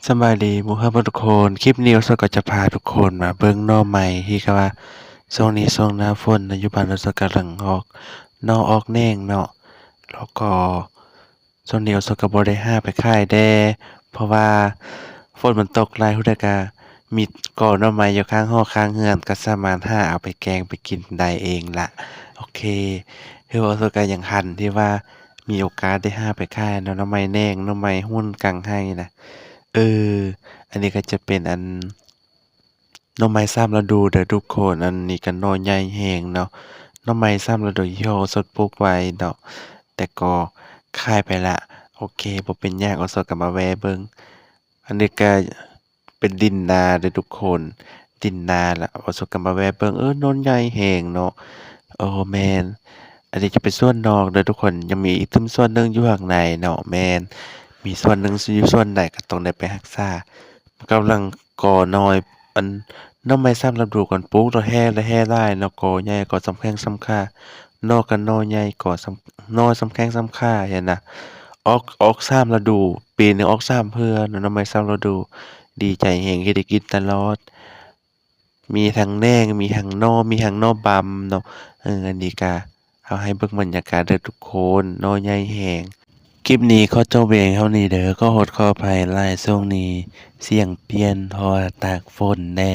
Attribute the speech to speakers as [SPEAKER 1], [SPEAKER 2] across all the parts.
[SPEAKER 1] สำบายดีหมู่ครับทุกคนคลิปนี้เราก็จะพาทุกคนมาเบิ่งหน่อไม้ที่ก็ว่าช่วงนี้ช่วงหน้าฝนนะอยู่บ้านเรากำลังออกหน่อออกแหน่งเนาะแล้วก็ช่วงนี้เราก็บ่ได้หาไปขายแดเพราะว่าฝนมันตกหลายฮู้ใดก็มีก่อหน่อไม้อยู่ข้างหอข้างเรือนก็สามารถหาเอาไปแกงไปกินได้เองล่ะโอเคคือว่าเราก็ยังทันที่ว่ามีโอกาสได้หาไปขายเนาะหน่อไม้แหน่งหน่อไม้หุ้นกลางไห้น่ะ เออ อันนี้ก็จะเป็นหน่อไม้ซ้ำฤดูเด้อทุกคนอันนี้ก็หน่อใหญ่แรงเนาะหน่อไม้ซ้ำฤดูที่เราสดปลูกไว้เนาะแต่ก็ขายไปแล้วโอเคบ่เป็นหยังเอาสดกลับมาแวะเบิ่งอันนี้ก็เป็นดินนาเด้อทุกคนดินนาล่ะเอาสดกลับมาแวะเบิ่งหน่อใหญ่แรงเนาะโอ้แม่นอันนี้จะเป็นส่วนนอกเด้อทุกคนยังมีอีกส่วนหนึ่งอยู่ข้างในเนาะแม่นมีส่วนหนึ่งอยู่ส่วนใดก็ต้องได้ไปรักษา กำลังก่อหน่อยอันน้องไม้ซ้ำฤดูก่อนปลูกแล้วแร่และแร่หลายแล้วก่อใหญ่ก่อสำแข้งสำค่านอก็นอใหญ่ก่อนอสำแข้งสำค่าหั้นน่ะออกซ้ำฤดูปีหนึ่งออก3เทื่อหน่อไม้ซ้ำฤดูดีใจแรงที่ได้กินตลอดมีทั้งแหน่งมีทั้งนอมีทั้งนอบำเนาะอันนี้ก็เอาให้เบิ่งบรรยากาศเด้อทุกคนนอใหญ่แรงคลิปนี้ขอจบเพียงเท่านี้เด้อขออภัยหลายช่วงนี้เสียงเปลี่ยนเพราะว่าตากฝนแน่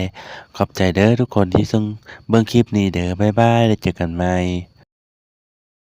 [SPEAKER 1] ขอบใจเด้อทุกคนที่เบิ่งคลิปนี้เด้อบ๊ายบายแล้วเจอกันใหม่